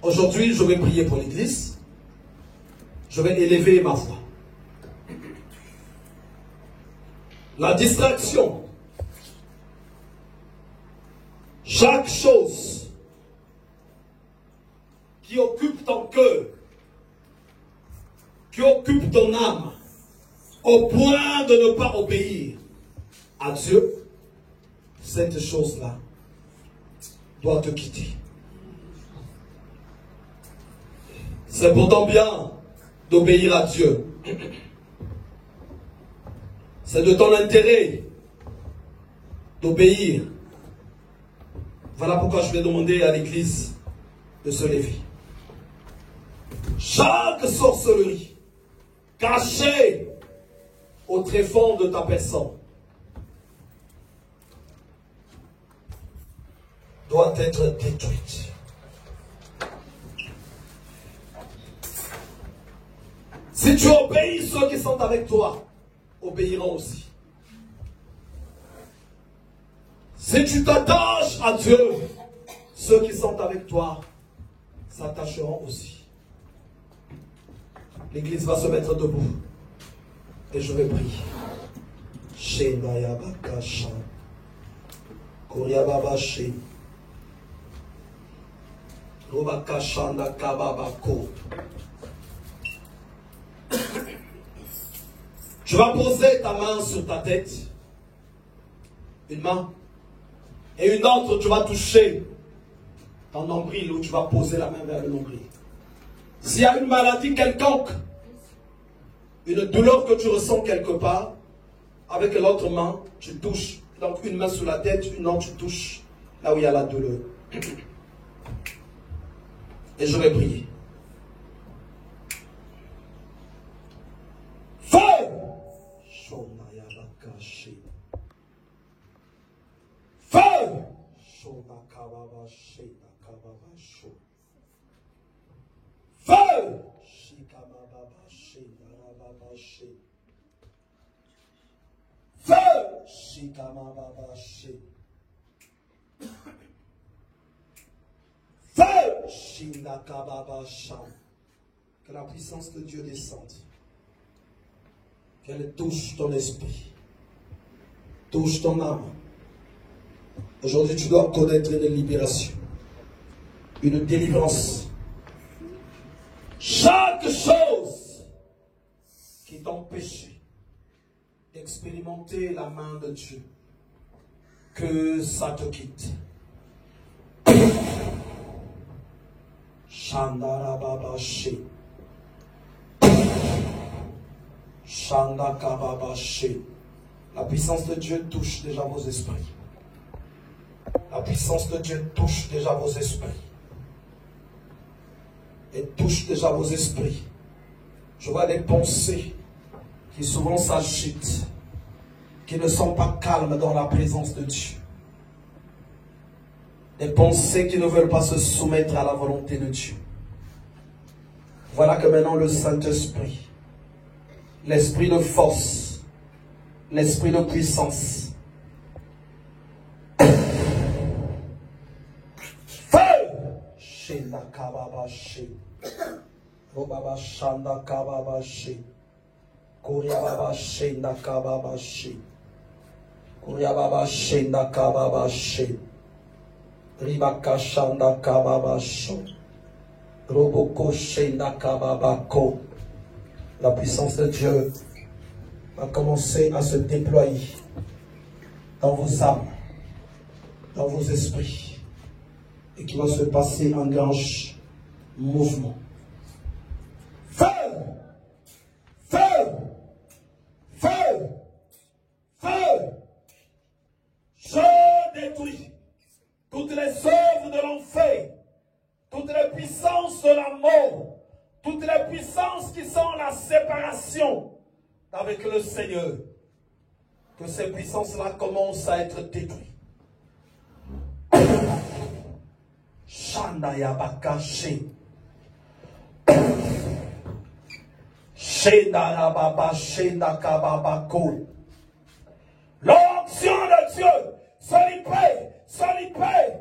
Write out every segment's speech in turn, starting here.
Aujourd'hui, je vais prier pour l'église. Je vais élever ma voix. La distraction, chaque chose qui occupe ton cœur, qui occupe ton âme, au point de ne pas obéir à Dieu, cette chose-là doit te quitter. C'est pourtant bien d'obéir à Dieu. C'est de ton intérêt d'obéir. Voilà pourquoi je vais demander à l'église de se lever. Chaque sorcellerie cachée au tréfonds de ta personne doit être détruite. Si tu obéis, ceux qui sont avec toi obéiront aussi. Si tu t'attaches à Dieu, ceux qui sont avec toi s'attacheront aussi. L'église va se mettre debout et je vais prier. Shemayabakasha Koryababashe Robakashanda Kababako. Tu vas poser ta main sur ta tête, une main, et une autre, tu vas toucher ton nombril, ou tu vas poser la main vers le nombril. S'il y a une maladie quelconque, une douleur que tu ressens quelque part, avec l'autre main, tu touches. Donc une main sur la tête, une autre, tu touches là où il y a la douleur. Et je vais prier. Feu! Feu! Feu! Que la puissance de Dieu descende. Qu'elle touche ton esprit. Touche ton âme. Aujourd'hui, tu dois connaître une libération. Une délivrance. Chaque chose qui t'empêchait d'expérimenter la main de Dieu, que ça te quitte. Shandarababashi. Shandakababashi. La puissance de Dieu touche déjà vos esprits. La puissance de Dieu touche déjà vos esprits. Et touche déjà vos esprits. Je vois des pensées qui souvent s'agitent, qui ne sont pas calmes dans la présence de Dieu. Des pensées qui ne veulent pas se soumettre à la volonté de Dieu. Voilà que maintenant le Saint-Esprit, l'esprit de force, l'esprit de puissance, feu! Shenda kababashi, robaba shanda kababashi, koryababa shenda kababashi, koryababa shenda kababashi. Ribaka shanda kababasho. Roboko shenda kababako. La puissance de Dieu va commencer à se déployer dans vos âmes, dans vos esprits, et qui va se passer en grand mouvement. Feu! Feu! Feu! Feu! Je détruis toutes les œuvres de l'enfer, toutes les puissances de la mort, toutes les puissances qui sont la séparation avec le Seigneur. Que ces puissances-là commencent à être détruites. Shandayabakashi. Shendarababa Shendakababako. L'onction de Dieu se libère, se libère,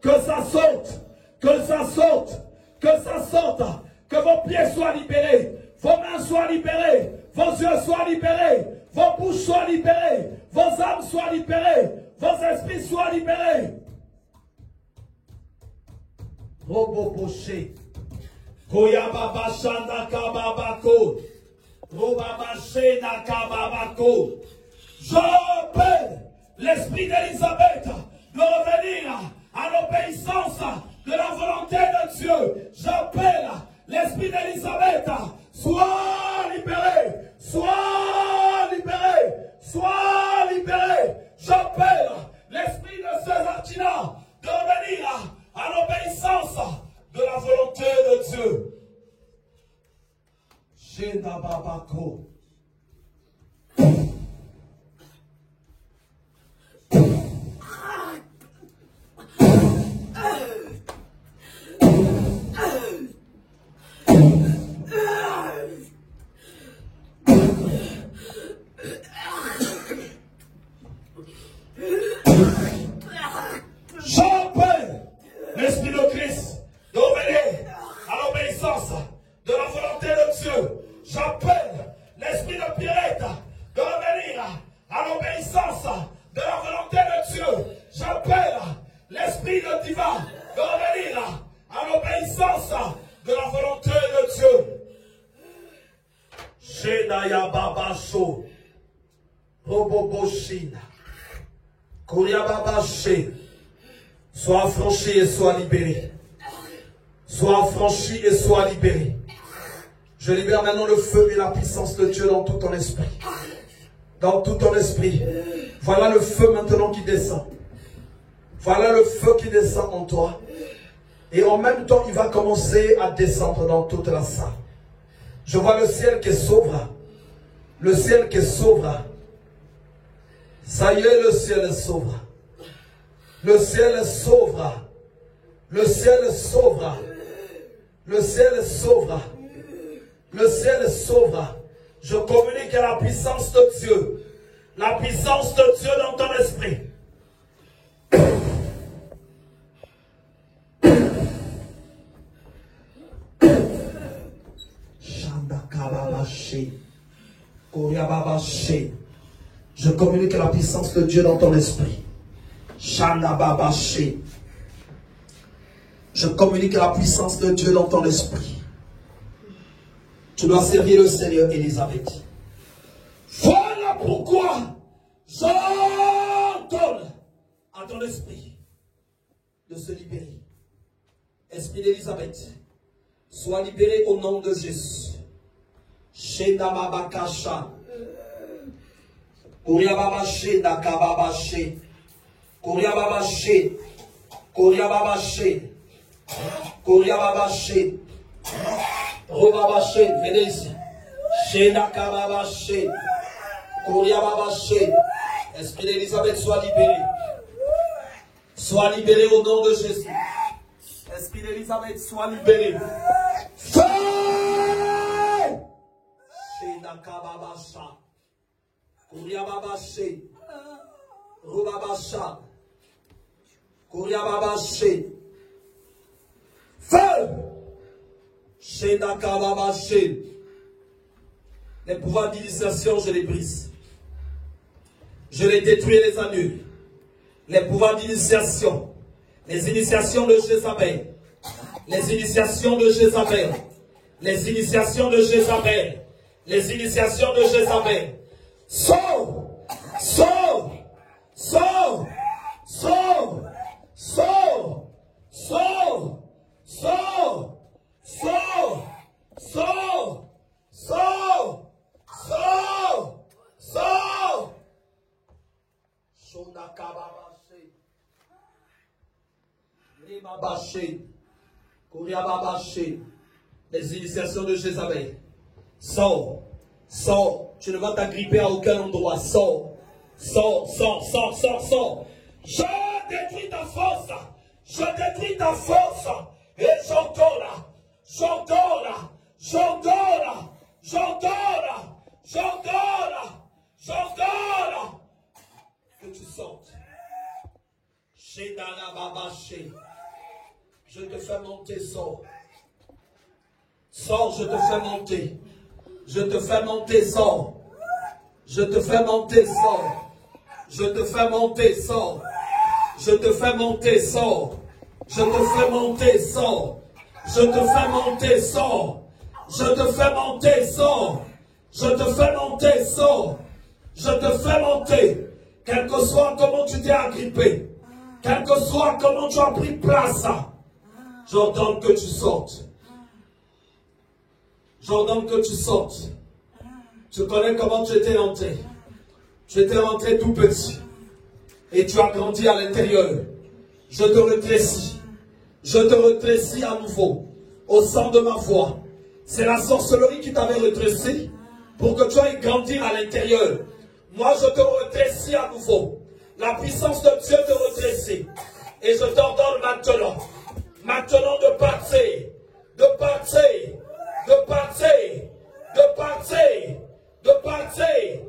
Que ça saute. Que ça saute. Que ça saute. Que vos pieds soient libérés. Vos mains soient libérées. Vos yeux soient libérés. Vos bouches soient libérées. Vos âmes soient libérées. Vos esprits soient libérés. Robo poché. Koyababa shanda kababako. Robaba shena kababako. J'appelle l'esprit d'Élisabeth de revenir à l'obéissance de la volonté de Dieu. J'appelle l'esprit d'Élisabeth. Sois libéré. Sois libéré. Sois libéré. J'appelle l'esprit de Césartina de revenir à l'obéissance de la volonté de Dieu. Shenda babako. J'appelle l'Esprit de Christ de revenir à l'obéissance de la volonté de Dieu. J'appelle l'Esprit de Pierrette de revenir à l'obéissance de la volonté de Dieu. J'appelle l'Esprit de Diva de revenir à l'obéissance de la volonté de Dieu. Shedaya Babasho Roboboshina Koryababashe. Sois affranchi et sois libéré. Sois affranchi et sois libéré. Je libère maintenant le feu et la puissance de Dieu dans tout ton esprit. Dans tout ton esprit. Voilà le feu maintenant qui descend. Voilà le feu qui descend en toi. Et en même temps, il va commencer à descendre dans toute la salle. Je vois le ciel qui s'ouvre. Le ciel qui s'ouvre. Ça y est, le ciel s'ouvre. Le ciel s'ouvre. Le ciel s'ouvre. Le ciel s'ouvre. Le ciel s'ouvre. Je communique à la puissance de Dieu. La puissance de Dieu dans ton esprit. Je communique la puissance de Dieu dans ton esprit. Je communique la puissance de Dieu dans ton esprit. Tu dois servir le Seigneur, Élisabeth. Voilà pourquoi j'ordonne à ton esprit de se libérer. Esprit d'Élisabeth, sois libéré au nom de Jésus. Shendamabakasha. Koryababashe nakababashe. Koryababashe. Koryababashe. Koryababashe. Robabashe. Venez ici. Shendakababashe. Koryababashe. Esprit d'Élisabeth, sois libéré. Sois libéré au nom de Jésus. Esprit d'Élisabeth, sois libéré. Feu! Shendakababasha. Koryababashe. Robabasha. Koryababashe. Feu! Shendakababashe. Les pouvoirs d'initiation, je les brise. Je les détruis et les annule. Les pouvoirs d'initiation. Les initiations de Jézabel. Les initiations de Jézabel. Les initiations de Jézabel. Les initiations de Jézabel. Sors! Sors! Sors! Sors! Sors! Sors! Sors! Sors! Sors! Sors! Sors! Sors! Shondakababashe. Rimabaché. Koryababashe. Les initiations de Jézabel. Sors. Sors. Tu ne vas t'agripper à aucun endroit. Sors. Sors, sors, sors, sors, sors. Je détruis ta force. Je détruis ta force. Et j'ordonne. J'ordonne. J'ordonne. J'ordonne. J'ordonne. J'ordonne. Que tu sortes. Shedana Babaché. Je te fais monter, sors. Sors, je te fais monter. Je te fais monter, sors. Je te fais monter, sors. Je te fais monter, sors. Je te fais monter, sors. Je te fais monter, sors. Je te fais monter, sors. Je te fais monter, sors. Je te fais monter, sors. Je te fais monter. Quel que soit comment tu t'es agrippé. Quel que soit comment tu as pris place. J'ordonne que tu sortes. J'ordonne que tu sortes. Tu connais comment tu étais entré. Tu étais entré tout petit. Et tu as grandi à l'intérieur. Je te rétrécis. Je te rétrécis à nouveau. Au sang de ma voix. C'est la sorcellerie qui t'avait rétréci pour que tu ailles grandir à l'intérieur. Moi, je te rétrécis à nouveau. La puissance de Dieu te rétrécit. Et je t'ordonne maintenant. Maintenant de partir. De partir. De partir. De partir. De partir.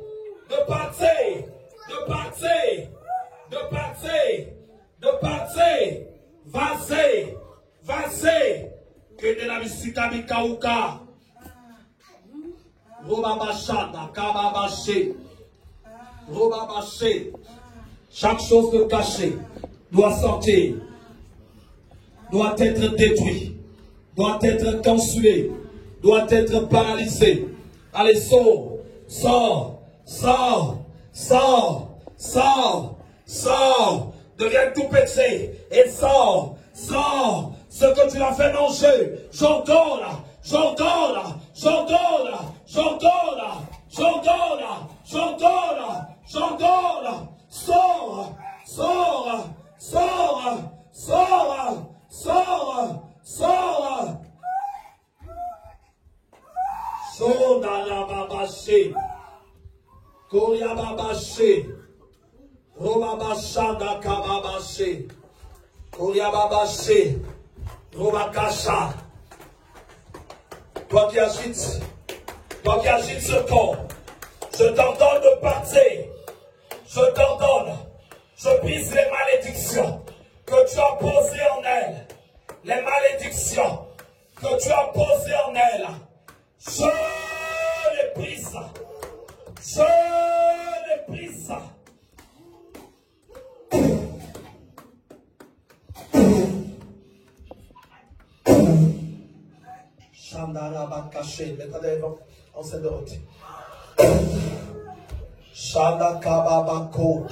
De partir. De partir. De partir. De partir. Vas-y. Vas-y. Que de la visita mi kauka. Robabashada, kababaché. Robabaché. Chaque chose de cachée doit sortir. Doit être détruit. Doit être cancellé. Doit être paralysé. Allez, sors. Sors. Sors. Sors. Sors. Sors. Deviens tout petit. Et sors. Sors. Ce que tu l'as fait manger, j'ordonne, j'ordonne, j'ordonne, j'ordonne, j'ordonne, j'ordonne, j'ordonne, sors, sors, sors, sors, sors, sors. Soda la babaché, Koria babaché, Robabashada kababaché, Koria babaché. Robakasha. Toi qui agites ce corps, je t'ordonne de partir. Je t'ordonne, je brise les malédictions que tu as posées en elle. Les malédictions que tu as posées en elle. Je les brise. Je les brise. Shandara caché, mettez en scène de route. Shanda kababako.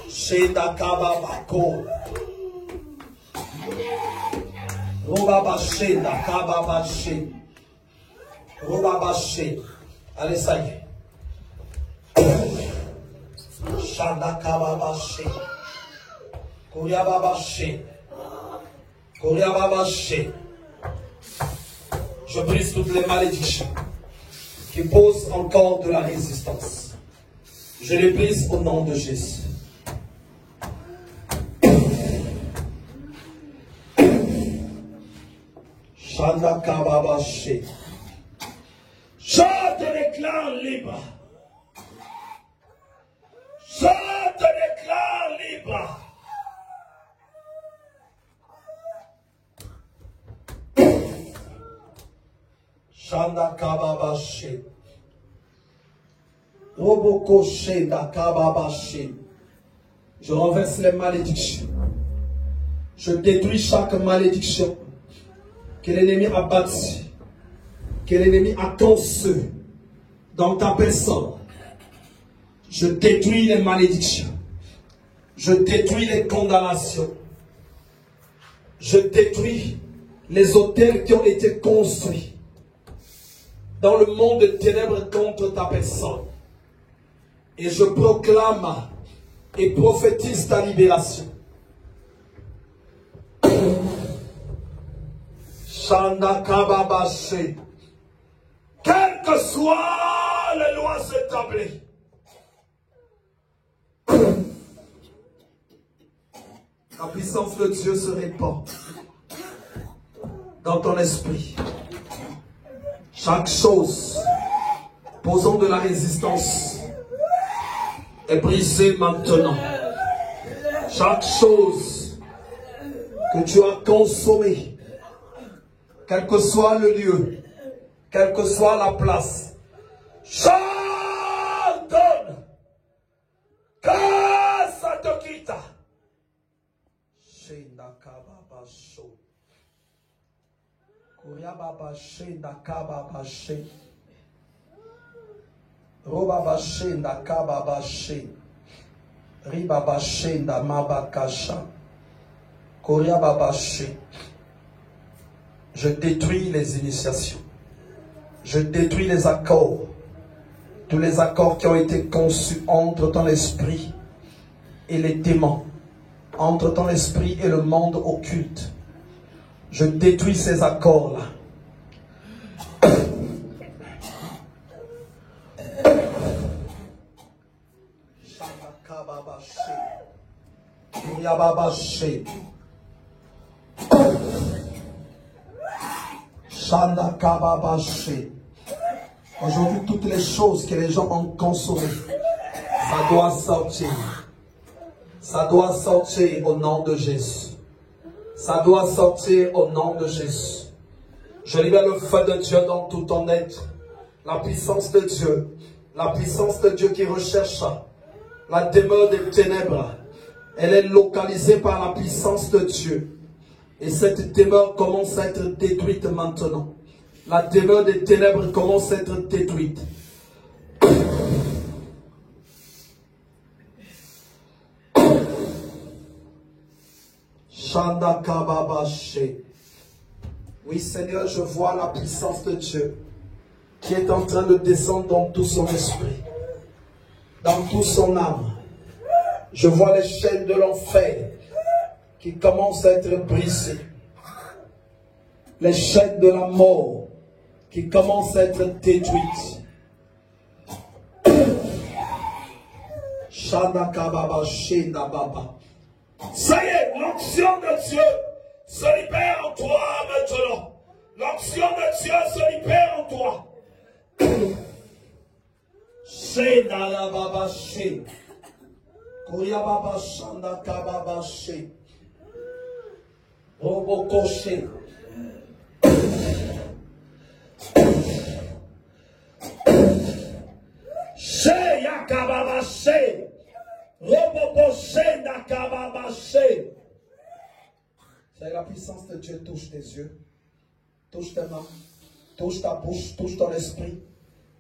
Shenda kababako. Robabaché, da kababaché. Robabaché. Allez, ça y est. Shanda kababaché. Kouriababaché. Je brise toutes les malédictions qui posent encore de la résistance. Je les brise au nom de Jésus. Shanda Kababaché. Je te déclare libre. Je te déclare libre. Shanda Kababaché. Roboko Shenda Kababaché. Je renverse les malédictions. Je détruis chaque malédiction que l'ennemi a bâtie, que l'ennemi a conçue dans ta personne. Je détruis les malédictions. Je détruis les condamnations. Je détruis les autels qui ont été construits dans le monde de ténèbres contre ta personne. Et je proclame et prophétise ta libération. Shanda Kababaché. Quelles que soient les lois établies, la puissance de Dieu se répand dans ton esprit. Chaque chose posant de la résistance est brisée maintenant. Chaque chose que tu as consommé, quel que soit le lieu, quelle que soit la place. Chante, que ça te quitte. Shenda kababa sho. Kuria baba shenda kababa she. Robaba shenda kababa she. Ribaba shenda mabakasha. Kuria baba she. Je détruis les initiations. Je détruis les accords. Tous les accords qui ont été conçus entre ton esprit et les démons. Entre ton esprit et le monde occulte. Je détruis ces accords-là. Aujourd'hui, toutes les choses que les gens ont consommées, ça doit sortir. Ça doit sortir au nom de Jésus. Ça doit sortir au nom de Jésus. Je libère le feu de Dieu dans tout ton être. La puissance de Dieu. La puissance de Dieu qui recherche la demeure des ténèbres. Elle est localisée par la puissance de Dieu. Et cette demeure commence à être détruite maintenant. La demeure des ténèbres commence à être détruite. Oui, Seigneur, je vois la puissance de Dieu qui est en train de descendre dans tout son esprit, dans toute son âme. Je vois les chaînes de l'enfer qui commencent à être brisées. Les chaînes de la mort qui commencent à être détruites. Ça y est, l'onction de Dieu se libère en toi maintenant. L'onction de Dieu se libère en toi. Shenda baba she. Koya baba shanda kababa she. Roboko she. She yakababa she. Roboko shenda kababa she. C'est la puissance de Dieu. Touche tes yeux, touche tes mains, touche ta bouche, touche ton esprit,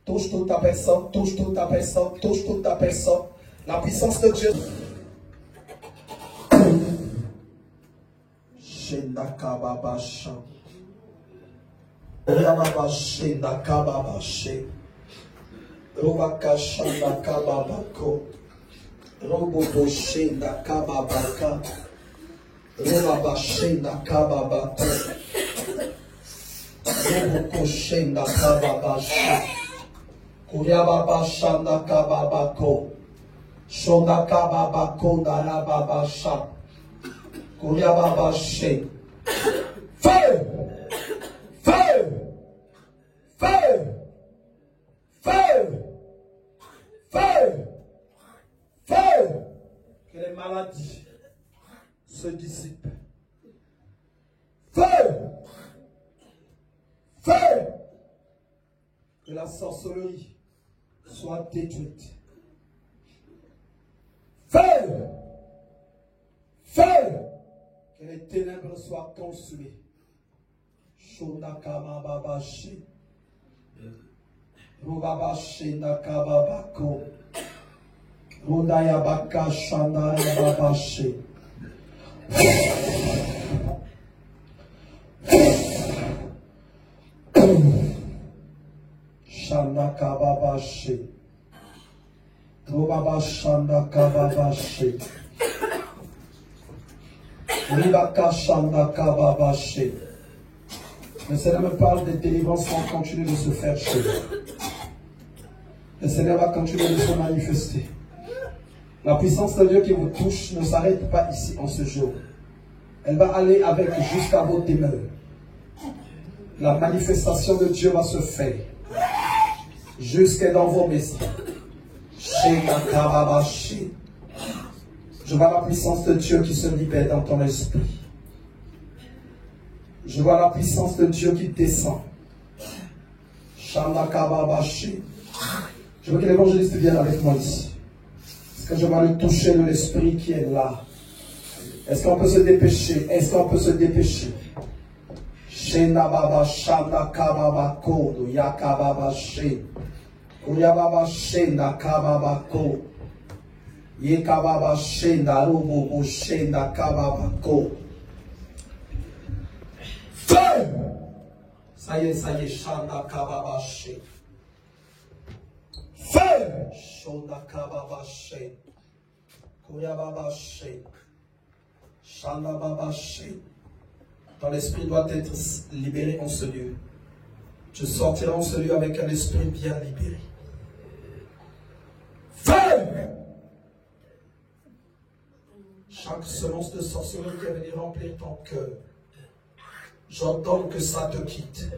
touche toute ta personne, touche toute ta personne, touche toute ta personne. La puissance de Dieu. Shenda kababa sha. Oyababa shenda kababa she. Robaka shanda kababa ko. Robobo shenda kababa ka. Robaba shenda kababa ko. Roboko shenda kababa she. Kuriababa shanda kababa ko. Shonda kababa ko darababa sha. Kuriababa she. Feu! Feu! Feu! Feu! Feu! Feu! Que les maladies se dissipent. Feu! Feu! Que la sorcellerie soit détruite. Feu! Feu! Que les ténèbres soient consumées. Shondakama babashi. Rubabashi nakababako. Rudayabaka shandaya babashi. Shandakababashi. Rubabashandakababashi. Ribaka shandakababashi. Le Seigneur me parle des délivrances qui vont continuer de se faire chez vous. Le Seigneur va continuer de se manifester. La puissance de Dieu qui vous touche ne s'arrête pas ici en ce jour. Elle va aller avec jusqu'à vos demeures. La manifestation de Dieu va se faire jusque dans vos maisons. Je vois la puissance de Dieu qui se libère dans ton esprit. Je vois la puissance de Dieu qui descend. Shandakababashi. Je veux que l'évangéliste vienne avec moi ici. Est-ce que je vois le toucher de l'esprit qui est là? Est-ce qu'on peut se dépêcher? Est-ce qu'on peut se dépêcher? Shendababa Shandakababa Kodo Yakababa She. Uyababa Shendakababa Ko. Yekababa Shendarubu Shendakababa Ko. Feu! Ça y est, Shandakababa She. Feu! Shandakababa She. Uyababa She. Shandababa She. Ton esprit doit être libéré en ce lieu. Tu sortiras en ce lieu avec un esprit bien libéré. Feu! Chaque semence de sorcellerie qui est venue remplir ton cœur, j'entends que ça te quitte.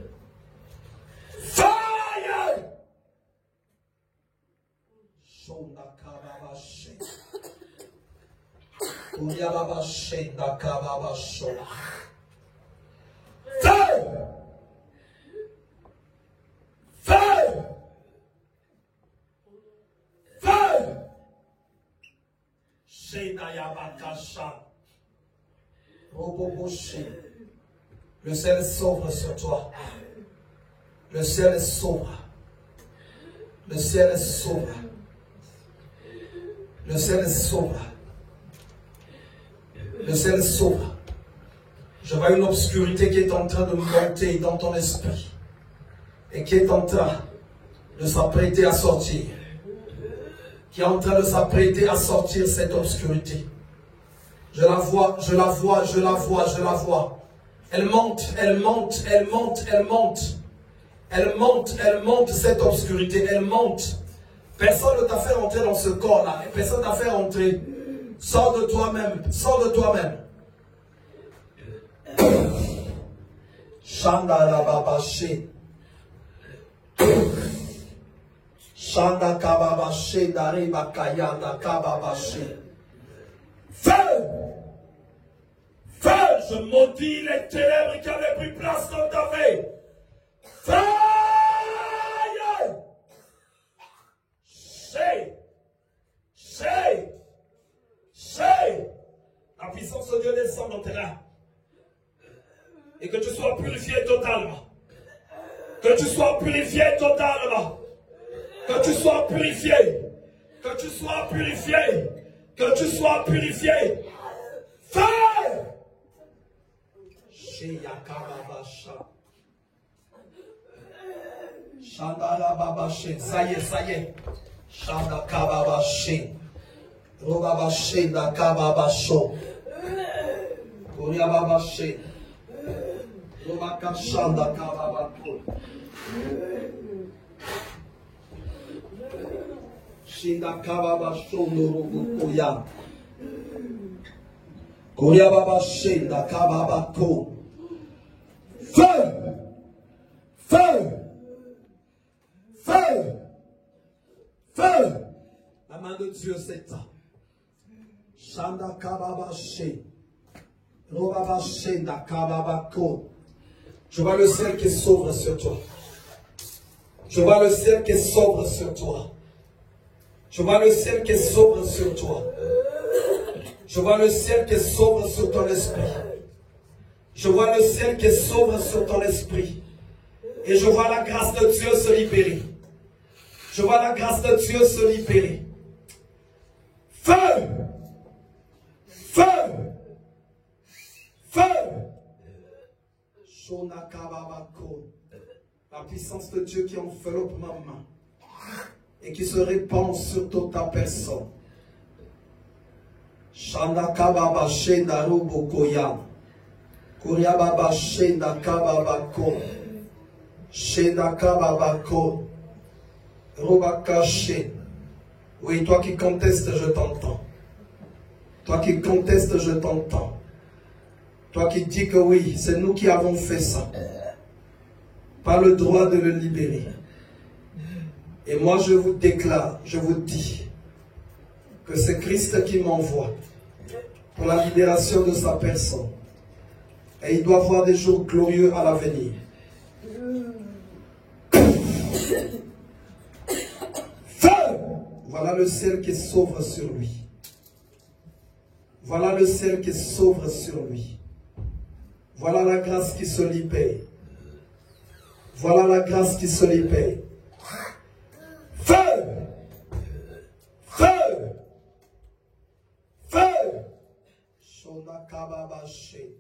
Fire! Shondakababashi. Kuriababashi nakababasho. Feu! Feu! Feu! Shenayabakasha. Roboboshi. Le ciel s'ouvre sur toi. Le ciel s'ouvre. Le ciel s'ouvre. Le ciel s'ouvre. Le ciel s'ouvre. Je vois une obscurité qui est en train de monter dans ton esprit et qui est en train de s'apprêter à sortir. Qui est en train de s'apprêter à sortir cette obscurité. Je la vois, je la vois, je la vois, je la vois. Elle monte, elle monte, elle monte, elle monte. Elle monte, elle monte cette obscurité, elle monte. Personne ne t'a fait entrer dans ce corps-là. Personne ne t'a fait entrer. Sors de toi-même, sors de toi-même. Shanda la babashi. Shanda kababashi dariba kayanda kababashi. Feu! Feu! Je maudis les ténèbres qui avaient pris place dans ta vie. Feu! La puissance de Dieu descend dans tes reins. Et que tu sois purifié totalement. Que tu sois purifié totalement. Que tu sois purifié. Que tu sois purifié. Que tu sois purifié. Feu! Shandala babashi. Ça y est, ça y est. Shanda kababashi. Robabashi da kababasho. Kuriababashi. Robakashanda kababako. Shinda kababasho norobukoya. Kuriababashi da kababako. Feu! Feu! Feu! Feu! La main de Dieu s'étend. Shanda kababashi. Robabashi da kababako. Je vois le ciel qui s'ouvre sur toi. Je vois le ciel qui s'ouvre sur toi. Je vois le ciel qui s'ouvre sur toi. Je vois le ciel qui s'ouvre sur ton esprit. Je vois le ciel qui s'ouvre sur ton esprit. Et je vois la grâce de Dieu se libérer. Je vois la grâce de Dieu se libérer. Feu! Feu! Feu! La puissance de Dieu qui enveloppe ma main et qui se répand sur toute ta personne. Shanda kababa shenda rubo koya. Kuriababa shenda kababa ko. Shenda kababa ko. Robakaché. Oui, toi qui contestes, je t'entends. Toi qui contestes, je t'entends. Toi qui dis que oui, c'est nous qui avons fait ça. Pas le droit de le libérer. Et moi, je vous déclare, je vous dis que c'est Christ qui m'envoie pour la libération de sa personne. Et il doit voir des jours glorieux à l'avenir. Feu! Voilà le ciel qui s'ouvre sur lui. Voilà le ciel qui s'ouvre sur lui. Voilà la grâce qui se libère. Voilà la grâce qui se libère. Feu! Feu! Feu! Shonakababaché.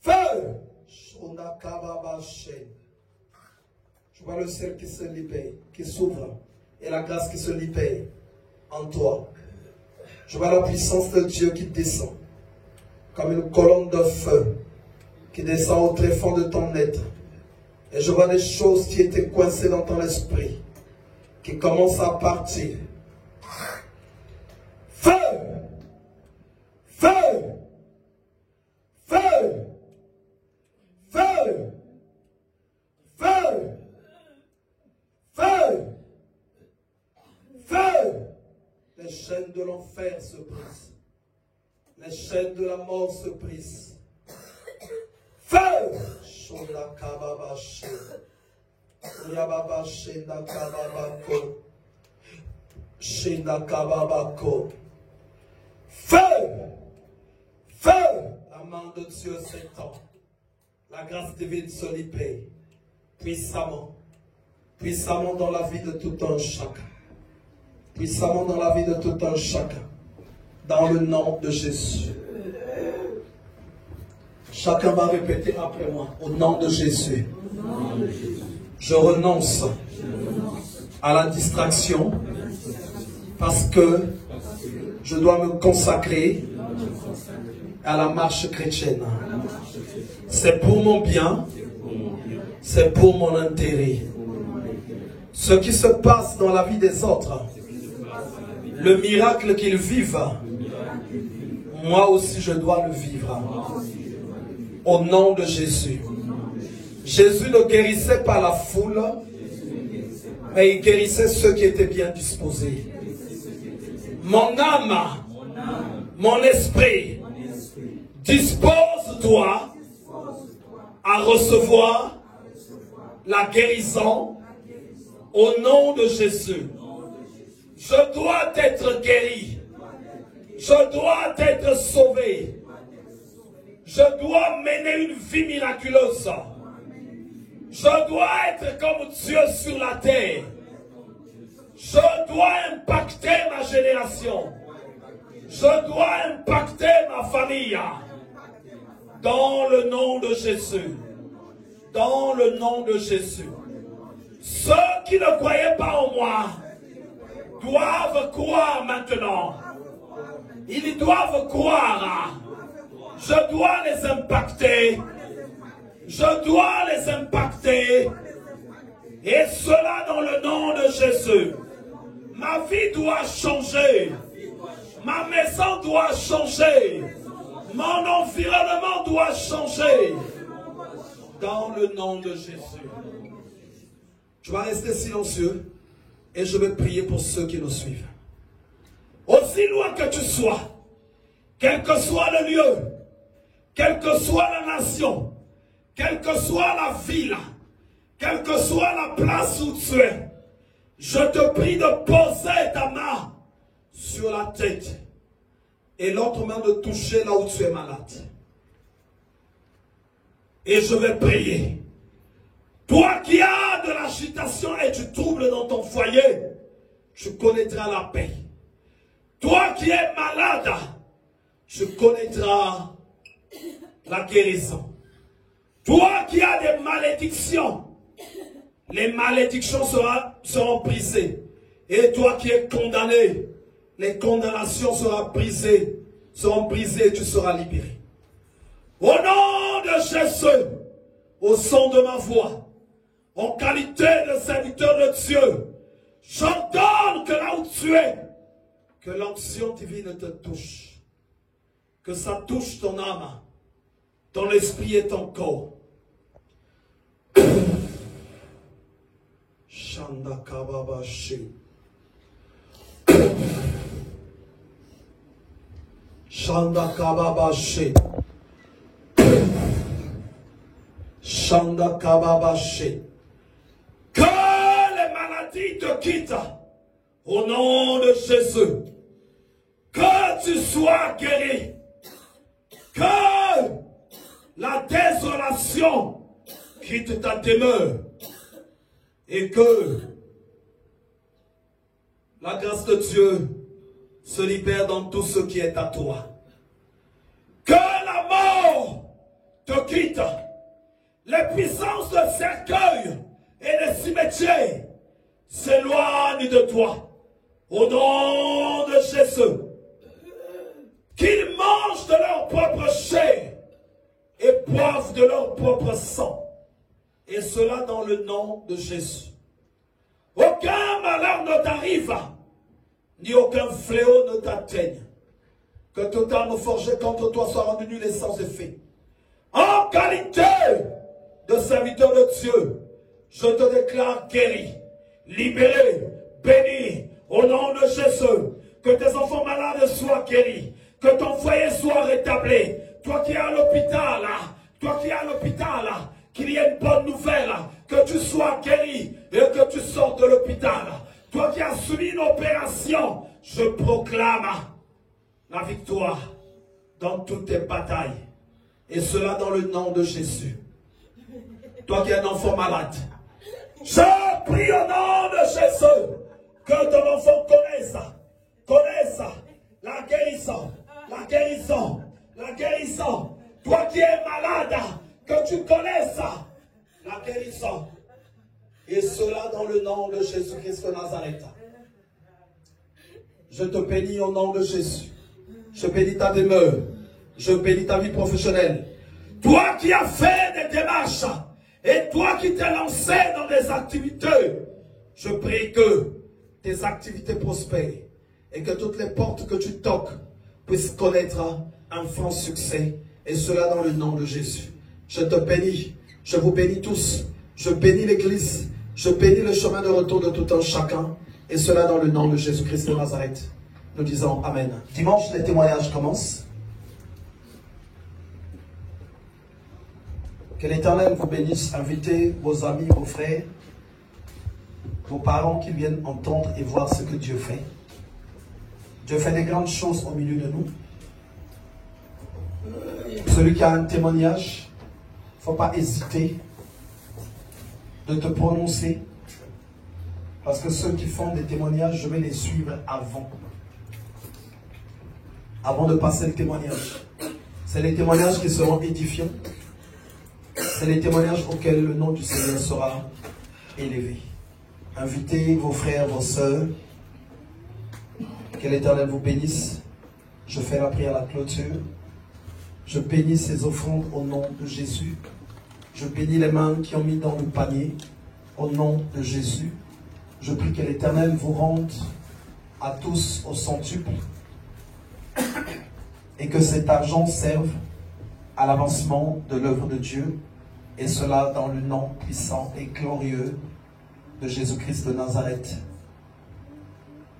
Feu! Shonakababaché. Je vois le ciel qui se libère, qui s'ouvre, et la grâce qui se libère en toi. Je vois la puissance de Dieu qui descend, comme une colonne de feu, qui descend au tréfonds de ton être. Et je vois des choses qui étaient coincées dans ton esprit, qui commencent à partir. Feu! Feu! Feu! Feu! Feu! Feu! Feu! Les chaînes de l'enfer se brisent. Les chaînes de la mort se brisent. Feu! Shondakababashi. Yababashi nakababako. Shindakababako. Feu! Feu! La main de Dieu s'étend. La grâce divine se libère. Puissamment. Puissamment dans la vie de tout un chacun. Puissamment dans la vie de tout un chacun. Dans le nom de Jésus. Chacun va répéter après moi. Au nom de Jésus. Je renonce à la distraction parce que je dois me consacrer à la marche chrétienne. C'est pour mon bien, c'est pour mon intérêt. Ce qui se passe dans la vie des autres, le miracle qu'ils vivent, moi aussi je dois le vivre. Au nom de Jésus. Jésus ne guérissait pas la foule, mais il guérissait ceux qui étaient bien disposés. Mon âme, mon esprit, dispose-toi à recevoir la guérison au nom de Jésus. Je dois être guéri. Je dois être sauvé. Je dois mener une vie miraculeuse. Je dois être comme Dieu sur la terre. Je dois impacter ma génération. Je dois impacter ma famille. Dans le nom de Jésus. Dans le nom de Jésus. Ceux qui ne croyaient pas en moi doivent croire maintenant. Ils doivent croire. Je dois les impacter. Je dois les impacter. Et cela dans le nom de Jésus. Ma vie doit changer. Ma maison doit changer. Mon environnement doit changer. Dans le nom de Jésus. Je vais rester silencieux et je vais prier pour ceux qui nous suivent. Aussi loin que tu sois, quel que soit le lieu, quelle que soit la nation, quelle que soit la ville, quelle que soit la place où tu es, je te prie de poser ta main sur la tête et l'autre main de toucher là où tu es malade. Et je vais prier. Toi qui as de l'agitation et du trouble dans ton foyer, tu connaîtras la paix. Toi qui es malade, tu connaîtras la guérison. Toi qui as des malédictions, les malédictions seront brisées. Et toi qui es condamné, les condamnations seront brisées et tu seras libéré. Au nom de Jésus, au son de ma voix, en qualité de serviteur de Dieu, j'ordonne que là où tu es, que l'onction divine te touche. Que ça touche ton âme, ton esprit et ton corps. Shandakababashi. Shandakababashi. Shanda Kababaché. Que les maladies te quittent au nom de Jésus. Que tu sois guéri. Que la désolation quitte ta demeure. Et que la grâce de Dieu se libère dans tout ce qui est à toi. Que la mort te quitte. Les puissances de cercueil et de cimetière s'éloignent de toi. Au nom de Jésus. Qu'ils mangent de leur propre chair et boivent de leur propre sang. Et cela dans le nom de Jésus. Aucun malheur ne t'arrive, ni aucun fléau ne t'atteigne. Que toute arme forgée contre toi soit rendue nulle et sans effet. En qualité de serviteur de Dieu, je te déclare guéri, libéré, béni, au nom de Jésus. Que tes enfants malades soient guéris, que ton foyer soit rétabli. Toi qui es à l'hôpital, qu'il y ait une bonne nouvelle, que tu sois guéri et que tu sortes de l'hôpital. Toi qui as subi une opération, je proclame la victoire dans toutes tes batailles. Et cela dans le nom de Jésus. Toi qui es un enfant malade, je prie au nom de Jésus que ton enfant connaisse la guérison, la guérison, la guérison. Toi qui es malade, que tu connaisses la guérison. Et cela dans le nom de Jésus-Christ de Nazareth. Je te bénis au nom de Jésus. Je bénis ta demeure. Je bénis ta vie professionnelle. Toi qui as fait des démarches et toi qui t'es lancé dans des activités, je prie que tes activités prospèrent et que toutes les portes que tu toques puissent connaître un franc succès. Et cela dans le nom de Jésus. Je te bénis. Je vous bénis tous. Je bénis l'Église. Je bénis le chemin de retour de tout un chacun. Et cela dans le nom de Jésus-Christ de Nazareth. Nous disons Amen. Dimanche, les témoignages commencent. Que l'Éternel vous bénisse. Invitez vos amis, vos frères, vos parents qui viennent entendre et voir ce que Dieu fait. Dieu fait des grandes choses au milieu de nous. Celui qui a un témoignage, il ne faut pas hésiter de te prononcer. Parce que ceux qui font des témoignages, je vais les suivre avant de passer le témoignage. C'est les témoignages qui seront édifiants. C'est les témoignages auxquels le nom du Seigneur sera élevé. Invitez vos frères, vos sœurs. Que l'Éternel vous bénisse. Je fais la prière à la clôture. Je bénis ces offrandes au nom de Jésus. Je bénis les mains qui ont mis dans le panier au nom de Jésus. Je prie que l'Éternel vous rende à tous au centuple et que cet argent serve à l'avancement de l'œuvre de Dieu, et cela dans le nom puissant et glorieux de Jésus-Christ de Nazareth.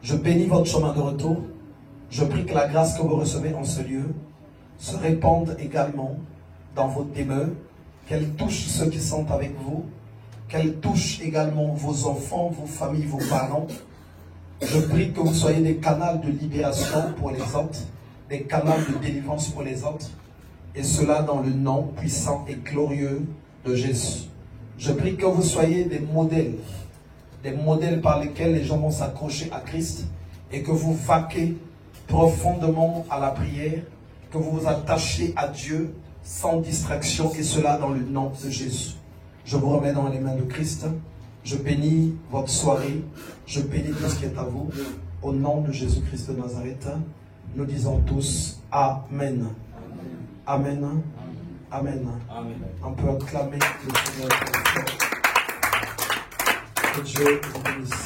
Je bénis votre chemin de retour. Je prie que la grâce que vous recevez en ce lieu se répande également dans votre demeure, qu'elle touche ceux qui sont avec vous, qu'elle touche également vos enfants, vos familles, vos parents. Je prie que vous soyez des canaux de libération pour les autres, des canaux de délivrance pour les autres, et cela dans le nom puissant et glorieux de Jésus. Je prie que vous soyez des modèles par lesquels les gens vont s'accrocher à Christ, et que vous vaquez profondément à la prière, que vous vous attachez à Dieu sans distraction, et cela dans le nom de Jésus. Je vous remets dans les mains de Christ. Je bénis votre soirée. Je bénis tout ce qui est à vous. Au nom de Jésus-Christ de Nazareth, nous disons tous Amen. Amen. Amen. Amen. On peut acclamer le Seigneur. Que Dieu vous bénisse.